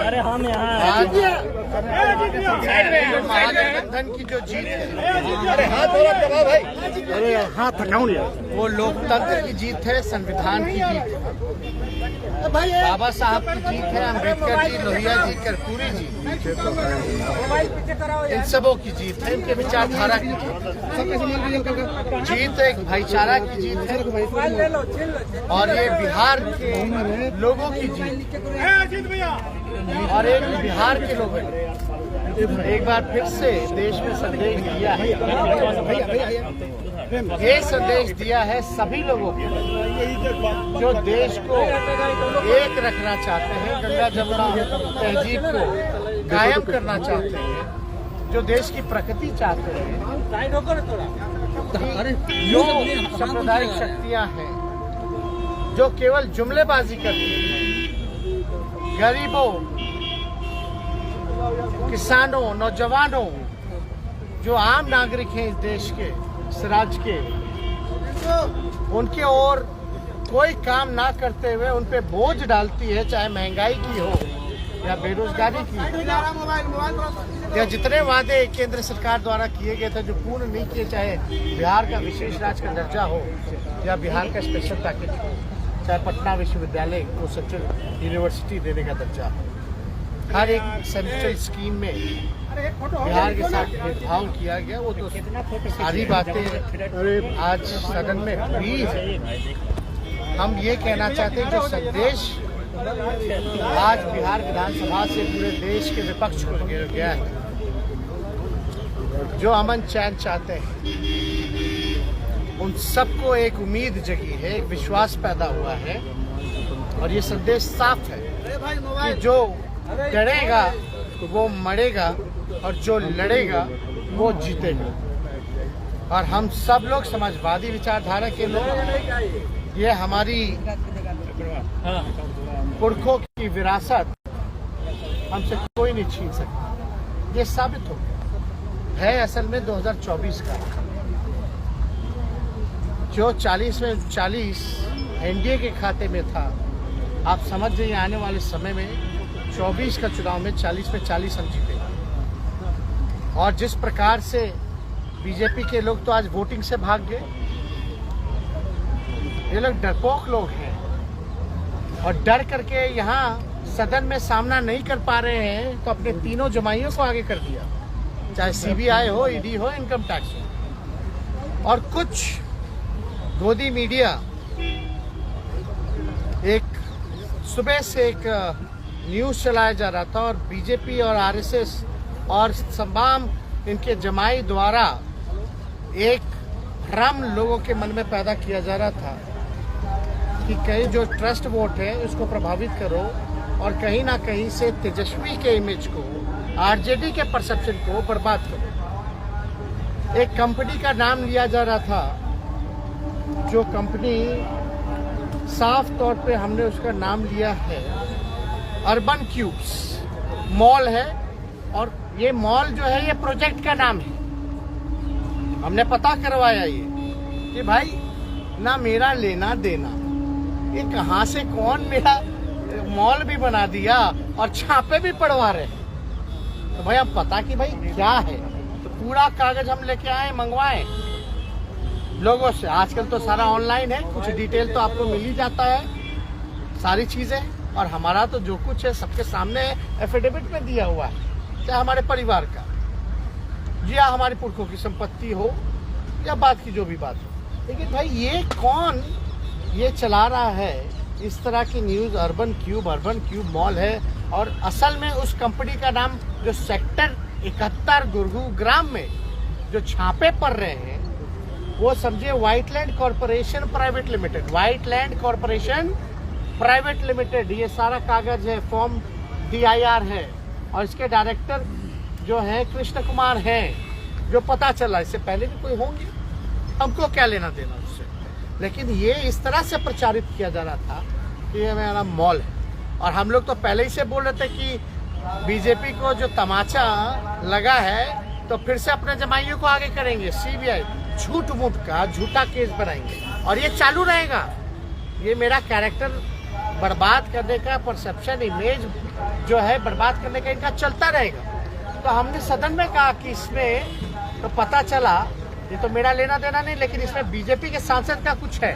अरे हम यहाँ महागठबंधन की जो जीत है, अरे हाथ दबाओ भाई, अरे हाथ थकाऊ नहीं, वो लोकतंत्र की जीत है, संविधान की जीत है, बाबा साहब की जीत है, अम्बेडकर जी, लोहिया जी, कर्पूरी जी, इन सबों की जीत है, इनके विचारधारा की जीत है, एक भाईचारा की जीत है और ये बिहार के लोगों की जीत, और एक बिहार के लोगों ने एक बार फिर से देश में संदेश दिया है, ये संदेश दिया है सभी लोगों को जो देश को एक रखना चाहते हैं, गंगा जमुना तहजीब को कायम करना चाहते हैं, जो देश की प्रगति चाहते हैं, जो सांप्रदायिक शक्तियां हैं जो केवल जुमलेबाजी करती हैं, गरीबों, किसानों, नौजवानों, जो आम नागरिक हैं इस देश के, इस राज्य के, उनके ओर कोई काम ना करते हुए उन पे बोझ डालती है, चाहे महंगाई की हो या बेरोजगारी की, या जितने वादे केंद्र सरकार द्वारा किए गए थे जो पूर्ण नहीं किए, चाहे बिहार का विशेष राज्य का दर्जा हो या बिहार का स्पेशल पैकेज हो, चाहे पटना विश्वविद्यालय को सेंट्रल यूनिवर्सिटी देने का दर्जा हो, हर एक सेंट्रल स्कीम में बिहार के साथ भेदभाव किया गया, वो तो सारी बातें आज सदन में हुई है। हम ये कहना चाहते हैं कि संदेश आज बिहार विधानसभा से पूरे देश के विपक्ष को गया है, जो अमन चैन चाहते हैं, उन सबको एक उम्मीद जगी है, एक विश्वास पैदा हुआ है, और ये संदेश साफ है कि जो डरेगा वो मरेगा और जो लड़ेगा वो जीतेगा। और हम सब लोग समाजवादी विचारधारा के लोग, ये हमारी पुरखों की विरासत हमसे कोई नहीं छीन सकता। ये साबित हो गया है असल में 2024 का, जो 40 में 40 एनडीए के खाते में था, आप समझ जाइए आने वाले समय में 24 का चुनाव में 40 में 40 हम जीतेंगे। और जिस प्रकार से बीजेपी के लोग तो आज वोटिंग से भाग गए, ये लोग डरपोक लोग हैं और डर करके यहाँ सदन में सामना नहीं कर पा रहे हैं, तो अपने तीनों जमाइयों को आगे कर दिया, चाहे सीबीआई हो, ईडी हो, इनकम टैक्स हो। और कुछ गोदी मीडिया एक सुबह से एक न्यूज़ चलाया जा रहा था और बीजेपी और आरएसएस और तमाम इनके जमाई द्वारा एक भ्रम लोगों के मन में पैदा किया जा रहा था कि कहीं जो ट्रस्ट वोट है उसको प्रभावित करो और कहीं ना कहीं से तेजस्वी के इमेज को, आरजेडी के परसेप्शन को बर्बाद करो। एक कंपनी का नाम लिया जा रहा था, जो कंपनी साफ तौर पे हमने उसका नाम लिया है अर्बन क्यूब्स मॉल है, और ये मॉल जो है ये प्रोजेक्ट का नाम है। हमने पता करवाया ये कि भाई ना मेरा लेना देना, ये कहाँ से कौन मेरा मॉल भी बना दिया और छापे भी पड़वा रहे हैं। तो भाई अब पता कि भाई क्या है, तो पूरा कागज हम लेके आए, मंगवाए लोगों से। आजकल तो सारा ऑनलाइन है, कुछ डिटेल तो आपको मिल ही जाता है, सारी चीजें। और हमारा तो जो कुछ है सबके सामने एफिडेविट में दिया हुआ है, चाहे हमारे परिवार का, या हमारे पुरखों की संपत्ति हो या बात की जो भी बात हो। लेकिन भाई ये कौन ये चला रहा है इस तरह की न्यूज़, अर्बन क्यूब मॉल है, और असल में उस कंपनी का नाम जो सेक्टर 71 गुरुग्राम में जो छापे पड़ रहे हैं, वो समझिए Whiteland corporation private limited, Whiteland corporation private limited, ये सारा कागज है, फॉर्म DIR है, और इसके डायरेक्टर जो है कृष्ण कुमार हैं, जो पता चला। इससे पहले भी कोई होंगे, हमको क्या लेना देना उससे। लेकिन ये इस तरह से प्रचारित किया जा रहा था कि ये मेरा मॉल है, और हम लोग तो पहले ही से बोल रहे थे कि बीजेपी को जो तमाचा लगा है तो फिर से अपने जमाइयों को आगे करेंगे, CBI झूठ मूठ का झूठा केस बनाएंगे, और ये चालू रहेगा। ये मेरा कैरेक्टर बर्बाद करने का परसेप्शन, इमेज जो है बर्बाद करने का इनका चलता रहेगा। तो हमने सदन में कहा कि इसमें तो पता चला, ये तो मेरा लेना देना नहीं, लेकिन इसमें बीजेपी के सांसद का कुछ है।